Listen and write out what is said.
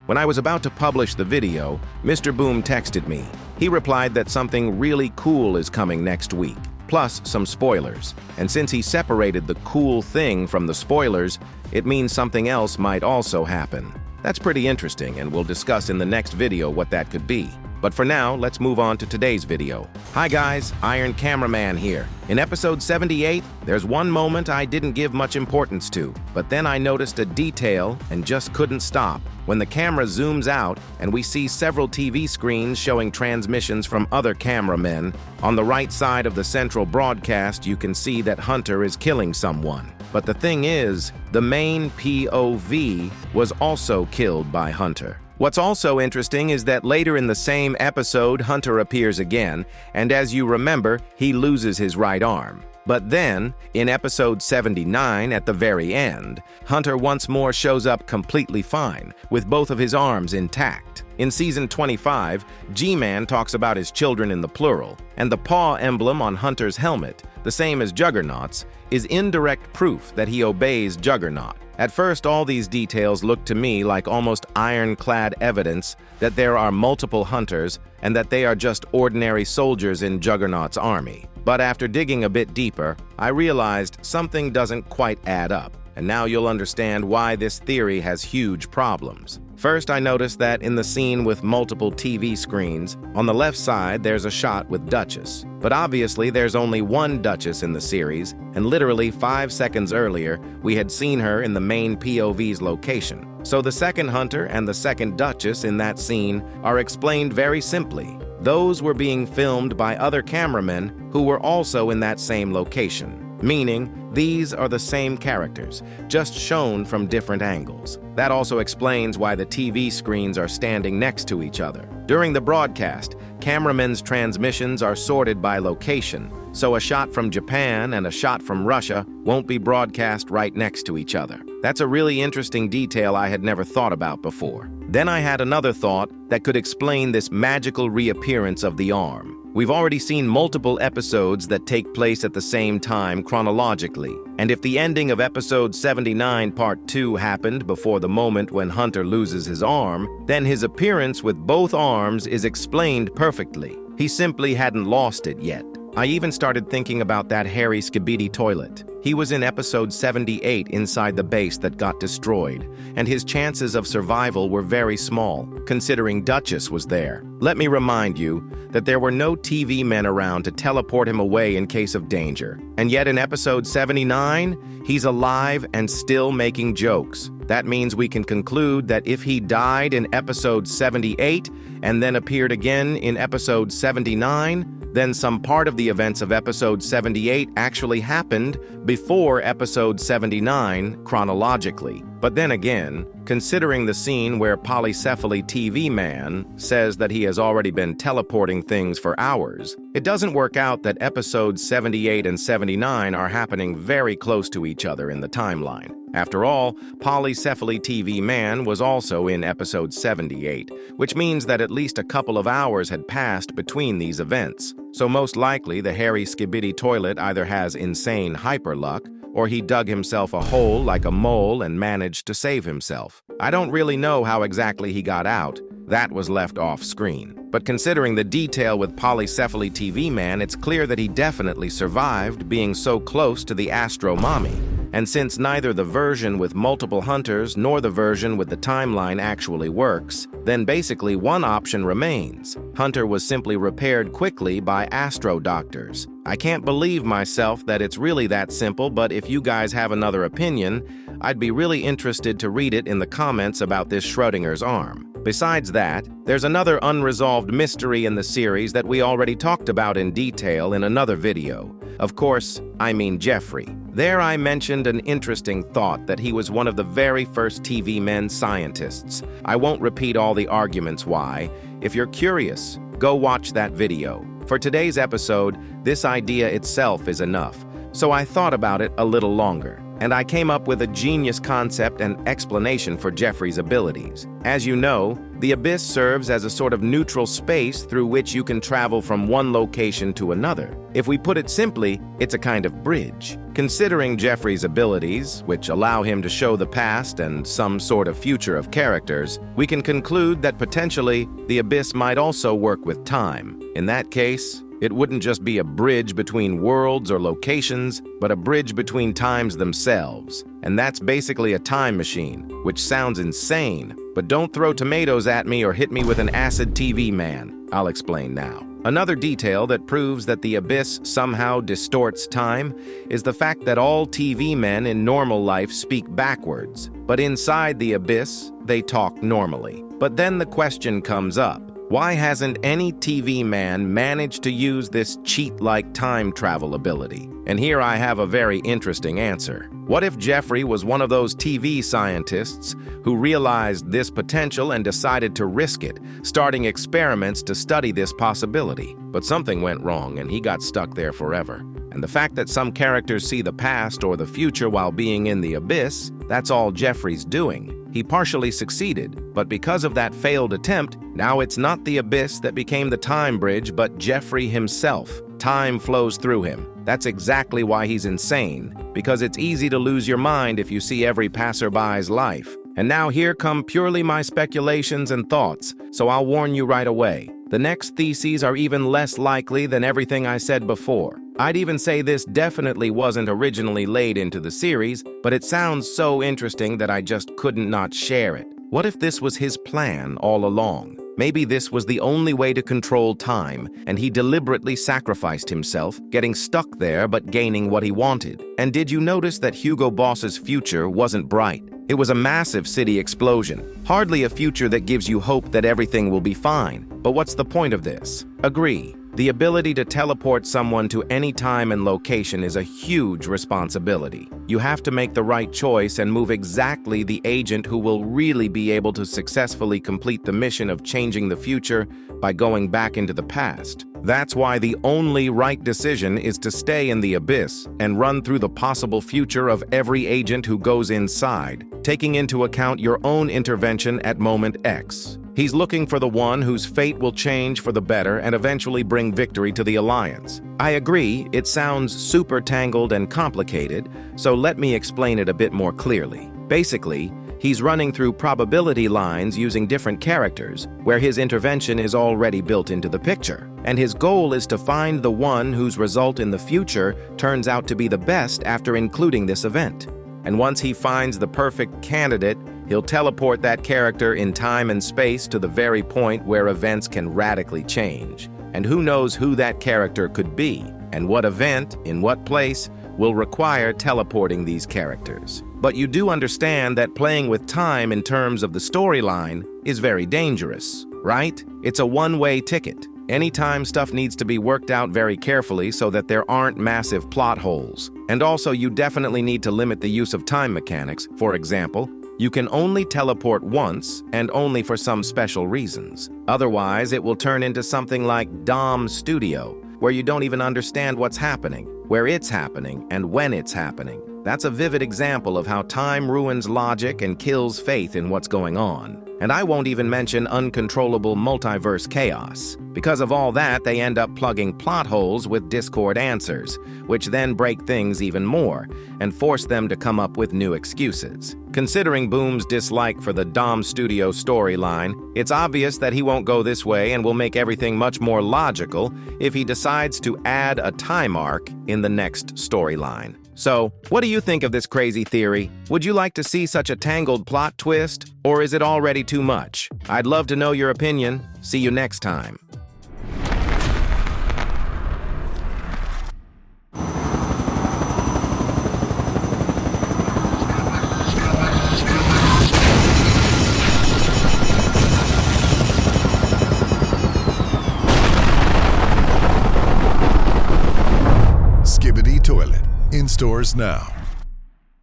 When I was about to publish the video, Mr. Boom texted me. He replied that something really cool is coming next week, plus some spoilers. And since he separated the cool thing from the spoilers, it means something else might also happen. That's pretty interesting, and we'll discuss in the next video what that could be. But for now, let's move on to today's video. Hi guys, Iron Cameraman here. In episode 78, there's one moment I didn't give much importance to, but then I noticed a detail and just couldn't stop. When the camera zooms out and we see several TV screens showing transmissions from other cameramen, on the right side of the central broadcast you can see that Hunter is killing someone. But the thing is, the main POV was also killed by Hunter. What's also interesting is that later in the same episode, Hunter appears again, and as you remember, he loses his right arm. But then, in episode 79, at the very end, Hunter once more shows up completely fine, with both of his arms intact. In season 25, G-Man talks about his children in the plural, and the paw emblem on Hunter's helmet, the same as Juggernaut's, is indirect proof that he obeys Juggernaut. At first, all these details look to me like almost ironclad evidence that there are multiple Hunters and that they are just ordinary soldiers in Juggernaut's army. But after digging a bit deeper, I realized something doesn't quite add up, and now you'll understand why this theory has huge problems. First, I noticed that in the scene with multiple TV screens, on the left side there's a shot with Duchess. But obviously there's only one Duchess in the series, and literally 5 seconds earlier, we had seen her in the main POV's location. So the second Hunter and the second Duchess in that scene are explained very simply. Those were being filmed by other cameramen who were also in that same location. Meaning, these are the same characters, just shown from different angles. That also explains why the TV screens are standing next to each other. During the broadcast, cameramen's transmissions are sorted by location, so a shot from Japan and a shot from Russia won't be broadcast right next to each other. That's a really interesting detail I had never thought about before. Then I had another thought that could explain this magical reappearance of the arm. We've already seen multiple episodes that take place at the same time chronologically, and if the ending of episode 79 part 2 happened before the moment when Hunter loses his arm, then his appearance with both arms is explained perfectly. He simply hadn't lost it yet. I even started thinking about that hairy skibidi toilet. He was in episode 78 inside the base that got destroyed, and his chances of survival were very small, considering Duchess was there. Let me remind you that there were no TV men around to teleport him away in case of danger. And yet in episode 79, he's alive and still making jokes. That means we can conclude that if he died in episode 78 and then appeared again in episode 79, then some part of the events of episode 78 actually happened before episode 79 chronologically. But then again, considering the scene where Polycephaly TV Man says that he has already been teleporting things for hours, it doesn't work out that episodes 78 and 79 are happening very close to each other in the timeline. After all, Polycephaly TV Man was also in episode 78, which means that at least a couple of hours had passed between these events. So most likely the hairy skibidi toilet either has insane hyperluck, or he dug himself a hole like a mole and managed to save himself. I don't really know how exactly he got out. That was left off screen. But considering the detail with Polycephaly TV Man, it's clear that he definitely survived being so close to the Astro Mommy. And since neither the version with multiple Hunters nor the version with the timeline actually works, then basically one option remains. Hunter was simply repaired quickly by Astro Doctors. I can't believe myself that it's really that simple, but if you guys have another opinion, I'd be really interested to read it in the comments about this Schrodinger's arm. Besides that, there's another unresolved mystery in the series that we already talked about in detail in another video. Of course, I mean Jeffrey. There I mentioned an interesting thought that he was one of the very first TV men scientists. I won't repeat all the arguments why. If you're curious, go watch that video. For today's episode, this idea itself is enough, so I thought about it a little longer, and I came up with a genius concept and explanation for Jeffrey's abilities. As you know, the abyss serves as a sort of neutral space through which you can travel from one location to another. If we put it simply, it's a kind of bridge. Considering Jeffrey's abilities, which allow him to show the past and some sort of future of characters, we can conclude that potentially the Abyss might also work with time. In that case, it wouldn't just be a bridge between worlds or locations, but a bridge between times themselves. And that's basically a time machine, which sounds insane. But don't throw tomatoes at me or hit me with an acid TV man. I'll explain now. Another detail that proves that the Abyss somehow distorts time is the fact that all TV men in normal life speak backwards. But inside the Abyss, they talk normally. But then the question comes up. Why hasn't any TV man managed to use this cheat-like time travel ability? And here I have a very interesting answer. What if Jeffrey was one of those TV scientists who realized this potential and decided to risk it, starting experiments to study this possibility? But something went wrong and he got stuck there forever. And the fact that some characters see the past or the future while being in the Abyss, that's all Jeffrey's doing. He partially succeeded, but because of that failed attempt, now it's not the Abyss that became the time bridge, but Jeffrey himself. Time flows through him. That's exactly why he's insane, because it's easy to lose your mind if you see every passerby's life. And now here come purely my speculations and thoughts, so I'll warn you right away. The next theses are even less likely than everything I said before. I'd even say this definitely wasn't originally laid into the series, but it sounds so interesting that I just couldn't not share it. What if this was his plan all along? Maybe this was the only way to control time, and he deliberately sacrificed himself, getting stuck there but gaining what he wanted. And did you notice that Hugo Boss's future wasn't bright? It was a massive city explosion. Hardly a future that gives you hope that everything will be fine. But what's the point of this? Agree. The ability to teleport someone to any time and location is a huge responsibility. You have to make the right choice and move exactly the agent who will really be able to successfully complete the mission of changing the future by going back into the past. That's why the only right decision is to stay in the Abyss and run through the possible future of every agent who goes inside, taking into account your own intervention at moment X. He's looking for the one whose fate will change for the better and eventually bring victory to the Alliance. I agree, it sounds super tangled and complicated, so let me explain it a bit more clearly. Basically, he's running through probability lines using different characters, where his intervention is already built into the picture. And his goal is to find the one whose result in the future turns out to be the best after including this event. And once he finds the perfect candidate, he'll teleport that character in time and space to the very point where events can radically change. And who knows who that character could be, and what event, in what place, will require teleporting these characters. But you do understand that playing with time in terms of the storyline is very dangerous, right? It's a one-way ticket. Anytime stuff needs to be worked out very carefully so that there aren't massive plot holes. And also, you definitely need to limit the use of time mechanics. For example, you can only teleport once and only for some special reasons. Otherwise, it will turn into something like Dom Studio, where you don't even understand what's happening, where it's happening, and when it's happening. That's a vivid example of how time ruins logic and kills faith in what's going on. And I won't even mention uncontrollable multiverse chaos. Because of all that, they end up plugging plot holes with Discord answers, which then break things even more and force them to come up with new excuses. Considering Boom's dislike for the Dom Studio storyline, it's obvious that he won't go this way and will make everything much more logical if he decides to add a time arc in the next storyline. So, what do you think of this crazy theory? Would you like to see such a tangled plot twist, or is it already too much? I'd love to know your opinion. See you next time. Skibidi Toilet. In stores now.